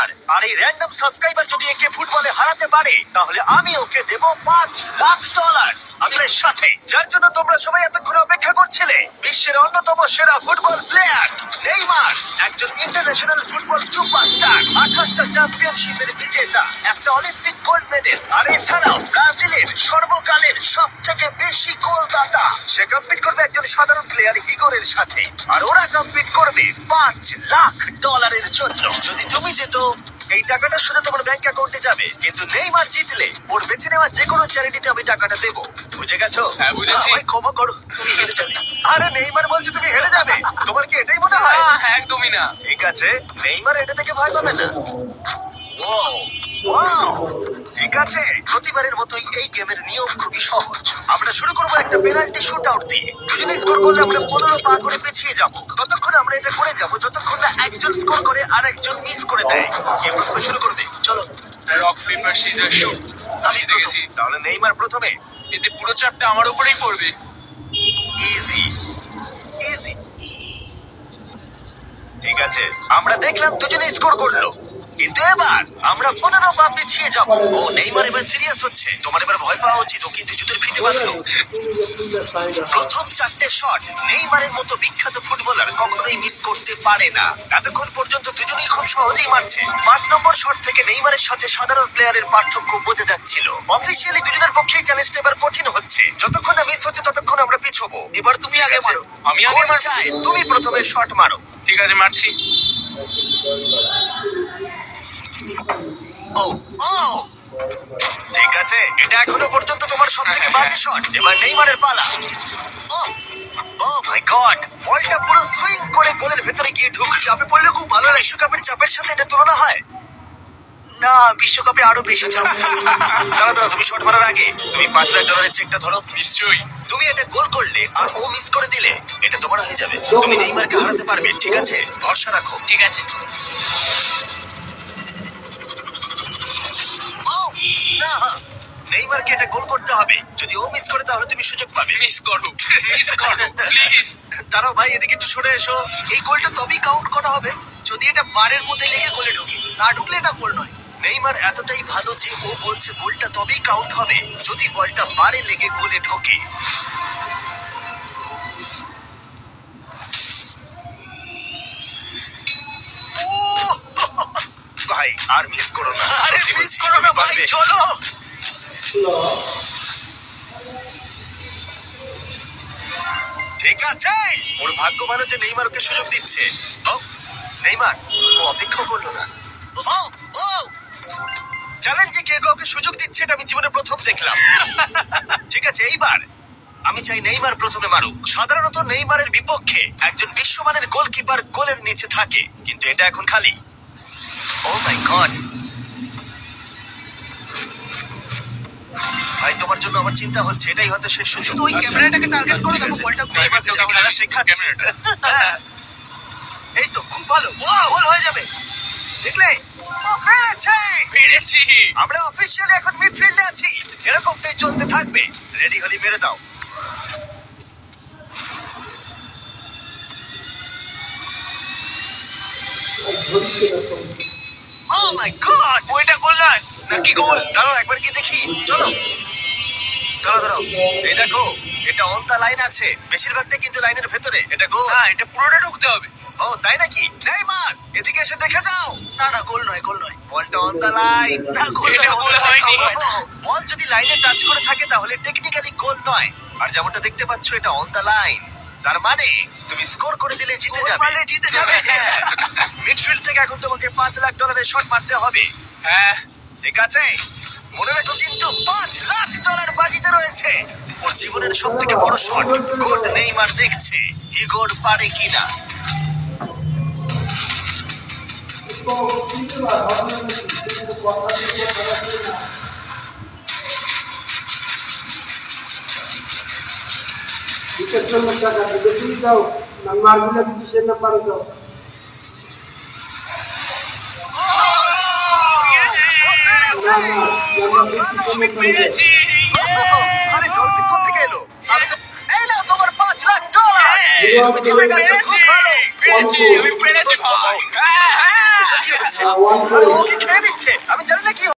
$5,000 আর এই random subscriber যদি একে ফুটবলে হারাতে পারে তাহলে আমি ওকে দেব $5,00,000 আপনার সাথে, যার জন্য তোমরা সবাই এতক্ষণ অপেক্ষা করছিলে। বিশ্বের অন্যতম সেরা ফুটবল প্লেয়ার নেইমার, একজন ইন্টারন্যাশনাল ফুটবল সুপারস্টার, 28টা চ্যাম্পিয়নশিপের বিজেতা, একটা অলিম্পিক গোল্ড মেডেল, আর এছাড়াও ব্রাজিলের সর্বকালের সবথেকে বেশি গোলদাতা। সে কম্পিট করবে একজন সাধারণ প্লেয়ার হিগোরের সাথে, আর ওরা কম্পিট করবে $5,00,000 জন্য। যদি তুমি যেত এই টাকাটা শুধু তোমার ব্যাংক অ্যাকাউন্টে যাবে, কিন্তু নেইমার জিতলে ওর বেছে নেওয়া যে কোনো চ্যারিটিতে আমি টাকাটা দেবো। বুঝে গেছো? হ্যাঁ, বুঝেছি। আমায় ক্ষমা করো, তুমি হেরে যাবে। আরে নেইমার বলছে তুমি হেরে যাবে, তোমার কি এটাই মনে হয়? একদমই না। ঠিক আছে, নেইমার এটা থেকে ভয় পাবে না। ওয়াও, ওয়াও, ঠিক আছে। প্রতিবারের মতোই এই গেমের নিয়ম খুবই সহজ। আমরা শুরু করবো একটা পেনাল্টি শুট আউট দিয়ে। দুজনে স্কোর করলে আমরা 15 পা করে পিছিয়ে যাবো। ততক্ষণ আমরা এটা করে যাবো যতক্ষণ না একজন স্কোর করে আর একজন মিস করে দেয়। কে প্রথমে শুরু করবে? চলো। Rock paper scissor shoot. আমি দেখেছি। তাহলে নেইমার প্রথমে। এতে পুরো চাপটা আমার উপরেই পড়বে। Easy easy. ঠিক আছে, আমরা দেখলাম দুজনে স্কোর করলো, কিন্তু এবার আমরা 15 পা পিছিয়ে যাব। ও নেইমার এবার সিরিয়াস হচ্ছে। তোমার এবার ভয় পাওয়া উচিত, ও কিন্তু জুতোর ফিতে বাঁধলো। প্রথম 4টে শট নেইমারের মতো বিখ্যাত ফুটবলার কখনোই মিস করতে পারে না। এতক্ষণ পর্যন্ত দুজনেই খুব সহজেই মারছে। 5 নম্বর শট থেকে নেইমারের সাথে সাধারণ প্লেয়ারের পার্থক্য বোঝা যাচ্ছিল। অফিসিয়ালি দুজনের পক্ষেই চ্যালেঞ্জটা এবার কঠিন হচ্ছে। যতক্ষণ না মিস হচ্ছে ততক্ষণ আমরা পিছবো। এবার তুমি আগে মারো। আমি আগে মারবো? চাই তুমি প্রথমে শট মারো। ঠিক আছে, মারছি। ও ও ঠিক আছে, এটা এখনো পর্যন্ত তোমার সবথেকে বাজে শট। এবার নেইমারের পালা। ও ও মাই গড, বলটা পুরো সুইং করে গোলের ভেতরে গিয়ে ঢুকছে। চাপে পড়লে খুব ভালো লাগে। বিশ্বকাপের চাপের সাথে এটা তুলনা হয় না, বিশ্বকাপে আরো বেশি চাপ। দাঁড়াও, তুমি শট মারার আগে তুমি $5,00,000 চেকটা ধরো। নিশ্চয়ই। তুমি এটা গোল করলে আর ও মিস করে দিলে এটা তোমার হয়ে যাবে। তুমি নেইমারকে হারাতে পারবে, ঠিক আছে? ভরসা রাখো। ঠিক আছে। না, নেইমারকে এটা গোল করতে হবে। যদি ও মিস করে তাহলে তুমি সুযোগ পাবে। মিস করো, মিস করো প্লিজ। দাঁড়াও ভাই, এদিকে একটু সরে এসো। এই গোলটা তবেই কাউন্ট করা হবে যদি এটা বারের মধ্যে লেগে গোলে ঢোকে। না ঢুকলে এটা গোল নয়। নেইমার এতটাই ভালো যে ও বলছে গোলটা তবেই কাউন্ট হবে যদি বলটা বারে লেগে গোলে ঢোকে। ভাই আর মিস করো না। আরে মিস করো না ভাই, চলো। ঠিক আছে, ওর ভাগ্য ভালো যে নেইমার ওকে সুযোগ দিচ্ছে। ও নেইমার, ও অপেক্ষা করলো না। ও ও চ্যালেঞ্জে কে কাউকে সুযোগ দিচ্ছে এটা আমি জীবনে প্রথম দেখলাম। ঠিক আছে, এইবার আমি চাই নেইমার প্রথমে মারুক। সাধারণত নেইমারের বিপক্ষে একজন বিশ্বমানের গোলকিপার গোলের নিচে থাকে, কিন্তু এটা এখন খালি। ও মাই গড, ভাই তোমার জন্য আমার চিন্তা হচ্ছে। এটাই হয়তো শেষ সুযোগ। শুধু ওই ক্যামেরাটাকে টার্গেট করে দেখো, বলটা ঘুরে নেইমার তোকে খেলা শেখাচ্ছে। এই তো খুব ভালো, গোল হয়ে যাবে। দেখলে ও পেরেছে। পেরেছি। আমরা অফিশিয়ালি এখন মিডফিল্ডে আছি। এরকমটাই চলতে থাকবে। রেডি হলি মেরে দাও। ও মাই গড, ওইটা গোল নয় নাকি গোল? দাঁড়াও একবার কি দেখি। চলো দাঁড়াও, এই দেখো এটা অন দা লাইন আছে। বেশিরভাগটা কিন্তু লাইনের ভেতরে। এটা গোল। না, এটা পুরোটা ঢুকতে হবে। ও তাই নাকি? নেইমার এদিকে এসে দেখে যাও। না না, গোল নয়, গোল নয়। বলটা অন দা লাইন। না, গোল এটা নয়, গোল হয়নি। বল যদি লাইনে টাচ করে থাকে তাহলে টেকনিক্যালি গোল নয়। আর যেমনটা দেখতে পাচ্ছ এটা অন দা লাইন, তার মানে তুমি স্কোর করে দিলে জিতে গোল যাবে। মারলে জিতে যাবে। মিডফিল্ড থেকে এখন তোমাকে $5,00,000 শট মারতে হবে। হ্যাঁ। ঠিক আছে, মনে রাখো কিন্তু $5,00,000 বাজিতে রয়েছে। ওর জীবনের সব থেকে বড় শট। গোল নেইমার দেখছে হিগোর পারে কিনা। Ito na magkakaroon. Ito daw. Nang marula dito siya na parang daw. পেরেছি। আরে ডলফিন কোত্থেকে এলো? আমি তো এই নাও তোমার $5,00,000। তুমি জিতে গেছো, খুব ভালো। পেরেছি, আমি পেরেছি ভাই। হ্যাঁ, হ্যাঁ। এসব কি হচ্ছে? আরে ও কি খেয়ে নিচ্ছে?